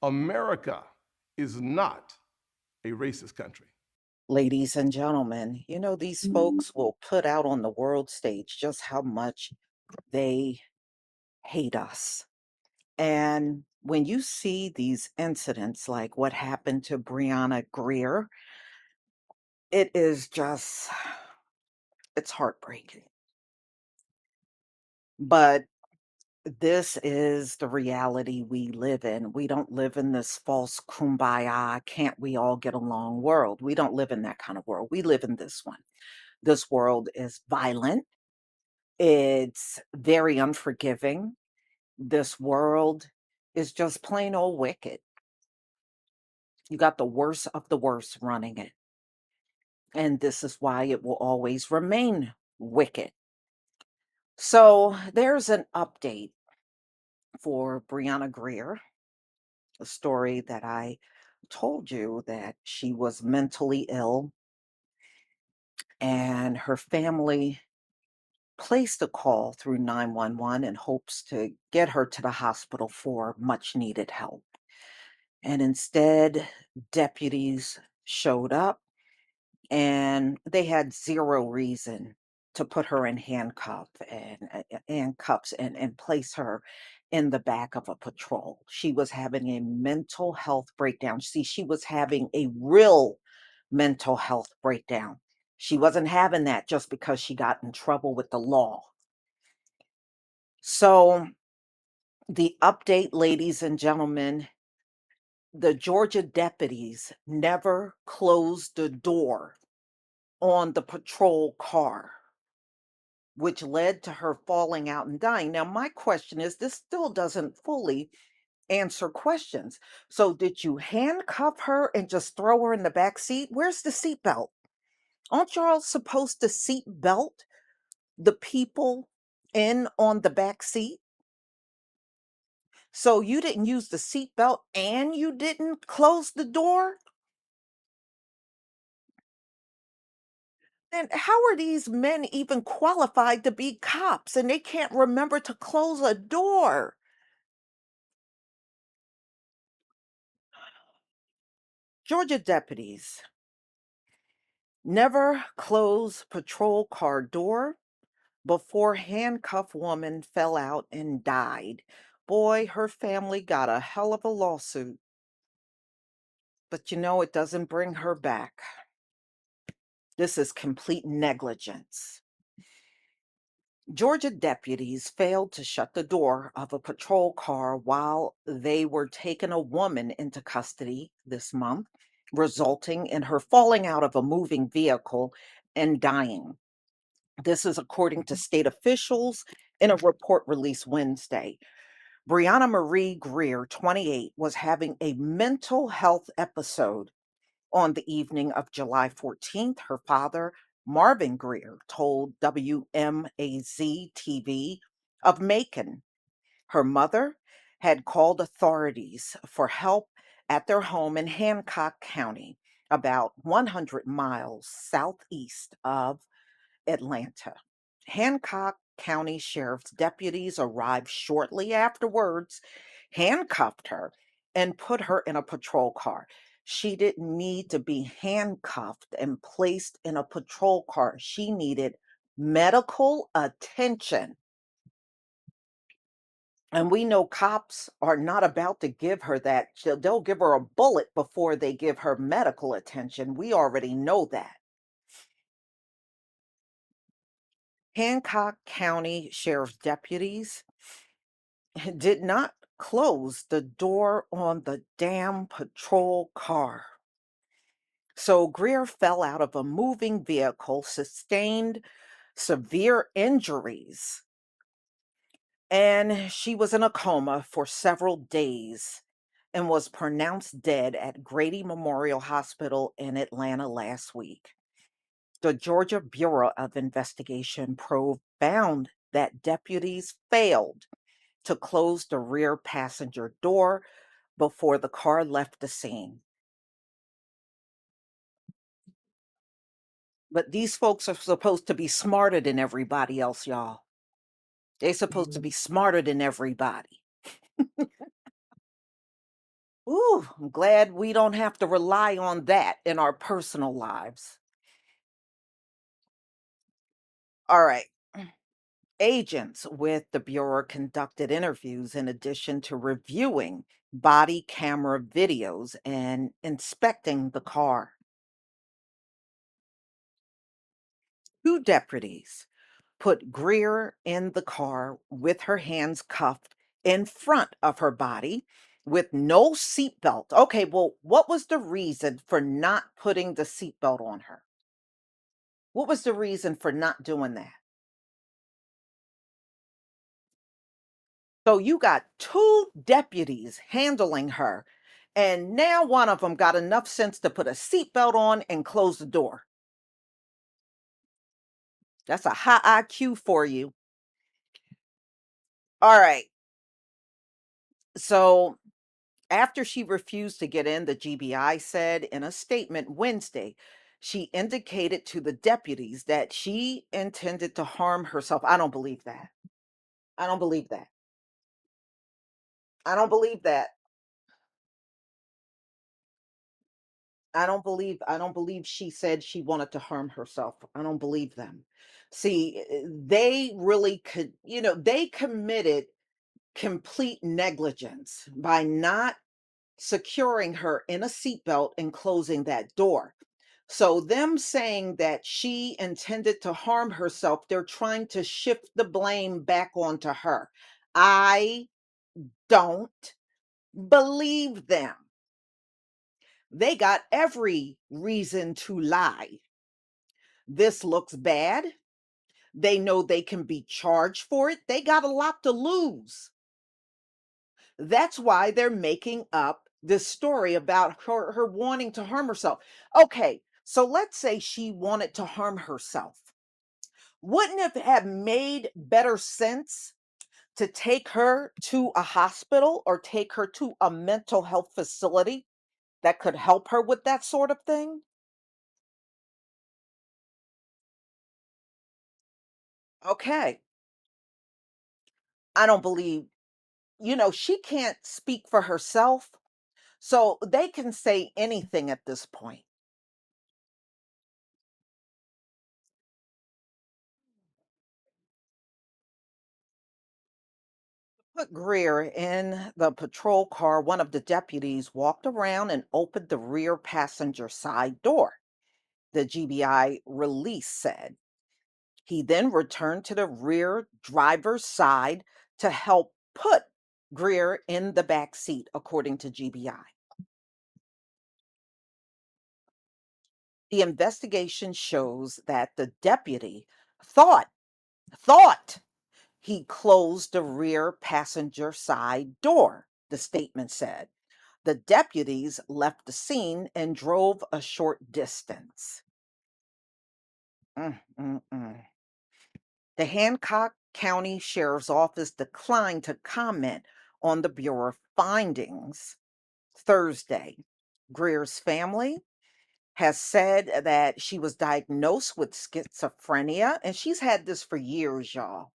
America is not a racist country. Ladies and gentlemen, these folks will put out on the world stage just how much they hate us. And when you see these incidents like what happened to Brianna Grier, it is just, it's heartbreaking. But this is the reality we live in. We don't live in this false kumbaya, can't we all get along world. We don't live in that kind of world. We live in this one. This world is violent. It's very unforgiving. This world is just plain old wicked. You got the worst of the worst running it. And this is why it will always remain wicked. So there's an update for Brianna Grier, a story that I told you that she was mentally ill and her family placed a call through 911 in hopes to get her to the hospital for much needed help. And instead, deputies showed up and they had zero reason to put her in handcuffs and place her in the back of a patrol. She was having a mental health breakdown. See, she was having a real mental health breakdown. She wasn't having that just because she got in trouble with the law. So, the update, ladies and gentlemen, the Georgia deputies never closed the door on the patrol car, which led to her falling out and dying. Now, my question is this still doesn't fully answer questions. So, did you handcuff her and just throw her in the back seat? Where's the seatbelt? Aren't y'all supposed to seat belt the people in on the back seat? So, you didn't use the seatbelt and you didn't close the door? And how are these men even qualified to be cops and they can't remember to close a door? Georgia deputies never close patrol car door before handcuffed woman fell out and died. Boy, her family got a hell of a lawsuit, but it doesn't bring her back. This is complete negligence. Georgia deputies failed to shut the door of a patrol car while they were taking a woman into custody this month, resulting in her falling out of a moving vehicle and dying. This is according to state officials in a report released Wednesday. Brianna Marie Grier, 28, was having a mental health episode on the evening of July 14th. Her father, Marvin Grier, told WMAZ TV of Macon. Her mother had called authorities for help at their home in Hancock County, about 100 miles southeast of Atlanta. Hancock County Sheriff's deputies arrived shortly afterwards, handcuffed her, and put her in a patrol car. She didn't need to be handcuffed and placed in a patrol car. She needed medical attention. And we know cops are not about to give her that. They'll give her a bullet before they give her medical attention. We already know that. Hancock County Sheriff's deputies did not close the door on the damn patrol car. So Greer fell out of a moving vehicle, sustained severe injuries, and she was in a coma for several days and was pronounced dead at Grady Memorial Hospital in Atlanta last week. The Georgia Bureau of Investigation probe found that deputies failed to close the rear passenger door before the car left the scene. But these folks are supposed to be smarter than everybody else, y'all. They're supposed to be smarter than everybody. Ooh, I'm glad we don't have to rely on that in our personal lives. All right. Agents with the Bureau conducted interviews in addition to reviewing body camera videos and inspecting the car. Two deputies put Grier in the car with her hands cuffed in front of her body with no seatbelt. Okay, well, what was the reason for not putting the seatbelt on her? What was the reason for not doing that? So you got two deputies handling her, and now one of them got enough sense to put a seatbelt on and close the door. That's a high IQ for you. All right. So after she refused to get in, the GBI said in a statement Wednesday, she indicated to the deputies that she intended to harm herself. I don't believe that. I don't believe that. I don't believe that. I don't believe she said she wanted to harm herself. I don't believe them. See, they really could, they committed complete negligence by not securing her in a seatbelt and closing that door. So, them saying that she intended to harm herself, they're trying to shift the blame back onto her. I don't believe them. They got every reason to lie. This looks bad. They know they can be charged for it. They got a lot to lose. That's why they're making up this story about her wanting to harm herself. Okay, so let's say she wanted to harm herself. Wouldn't it have made better sense to take her to a hospital or take her to a mental health facility that could help her with that sort of thing? Okay, I don't believe, she can't speak for herself, so they can say anything at this point. Put Greer in the patrol car, one of the deputies walked around and opened the rear passenger side door, the GBI release said. He then returned to the rear driver's side to help put Greer in the back seat, according to GBI. The investigation shows that the deputy thought thought he closed the rear passenger side door, the statement said. The deputies left the scene and drove a short distance. Mm, mm, mm. The Hancock County Sheriff's Office declined to comment on the Bureau findings Thursday. Greer's family has said that she was diagnosed with schizophrenia, and she's had this for years, y'all.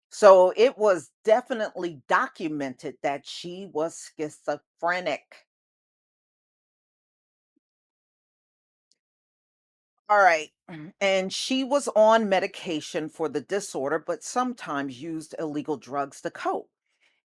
So it was definitely documented that she was schizophrenic. All right. And she was on medication for the disorder, but sometimes used illegal drugs to cope.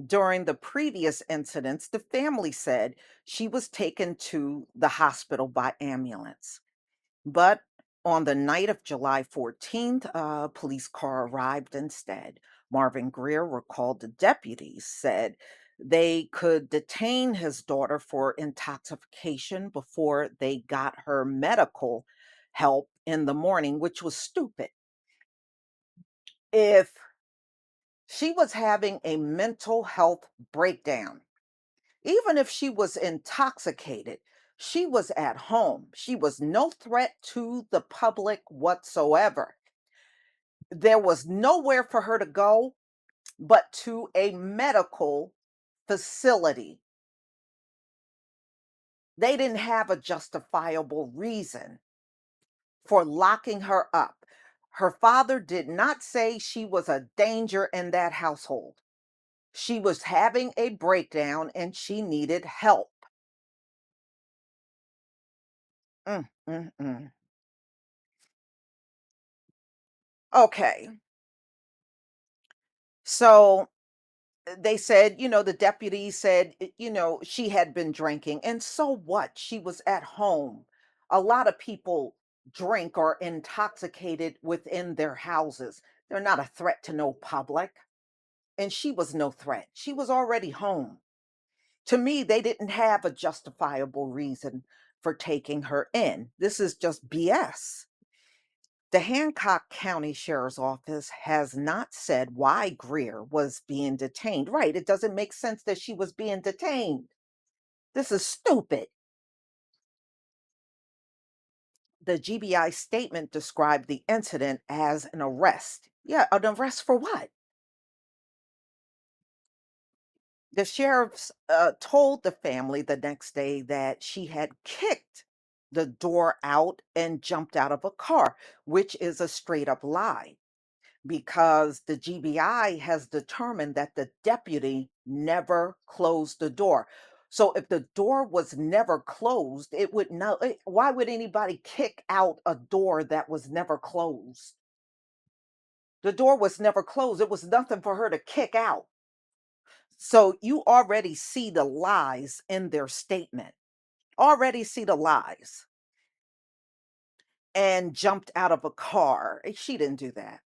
During the previous incidents, the family said she was taken to the hospital by ambulance. But on the night of July 14th, a police car arrived instead. Marvin Greer recalled the deputies said they could detain his daughter for intoxication before they got her medical help in the morning, which was stupid. If she was having a mental health breakdown, even if she was intoxicated, she was at home. She was no threat to the public whatsoever. There was nowhere for her to go but to a medical facility. They didn't have a justifiable reason for locking her up. Her father did not say she was a danger in that household. She was having a breakdown and she needed help. Mm, mm, mm. Okay. So they said, the deputy said, she had been drinking. And so what? She was at home. A lot of people drink or intoxicated within their houses. They're not a threat to no public. And she was no threat. She was already home. To me, they didn't have a justifiable reason for taking her in. This is just BS. The Hancock County Sheriff's Office has not said why Grier was being detained. Right. It doesn't make sense that she was being detained. This is stupid. The GBI statement described the incident as an arrest. Yeah, an arrest for what? The sheriffs told the family the next day that she had kicked the door out and jumped out of a car, which is a straight up lie because the GBI has determined that the deputy never closed the door. So if the door was never closed, it would not. Why would anybody kick out a door that was never closed? The door was never closed. It was nothing for her to kick out. So you already see the lies in their statement. Already see the lies. And jumped out of a car. She didn't do that.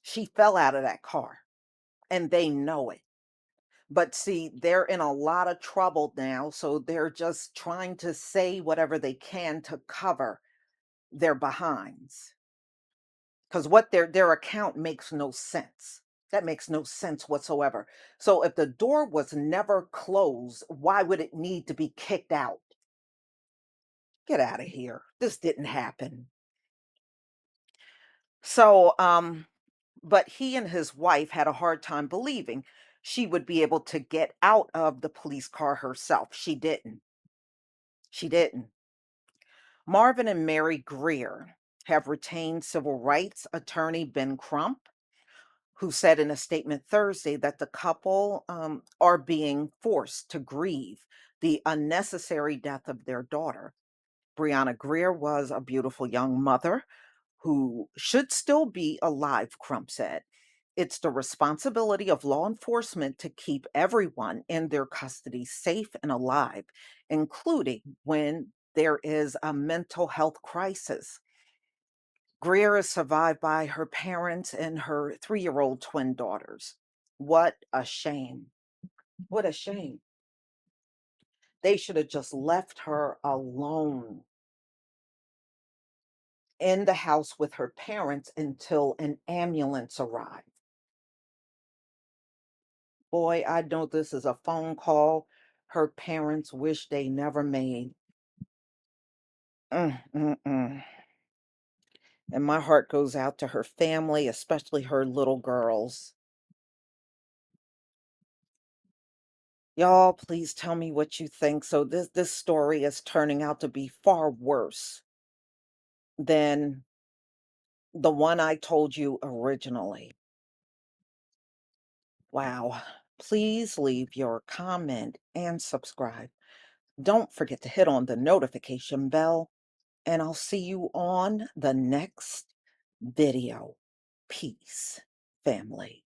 She fell out of that car and they know it. But see, they're in a lot of trouble now, so they're just trying to say whatever they can to cover their behinds. Because what their account makes no sense. That makes no sense whatsoever. So if the door was never closed, why would it need to be kicked out? Get out of here. This didn't happen. So, but he and his wife had a hard time believing she would be able to get out of the police car herself. She didn't. She didn't. Marvin and Mary Grier have retained civil rights attorney Ben Crump, who said in a statement Thursday that the couple are being forced to grieve the unnecessary death of their daughter. Brianna Grier was a beautiful young mother who should still be alive, Crump said. It's the responsibility of law enforcement to keep everyone in their custody safe and alive, including when there is a mental health crisis. Grier is survived by her parents and her 3-year-old twin daughters. What a shame. What a shame. They should have just left her alone in the house with her parents until an ambulance arrived. Boy, I know this is a phone call her parents wish they never made. Mm, mm, mm. And my heart goes out to her family, especially her little girls. Y'all, please tell me what you think. So this story is turning out to be far worse than the one I told you originally. Wow. Please leave your comment and subscribe. Don't forget to hit on the notification bell, and I'll see you on the next video. Peace, family.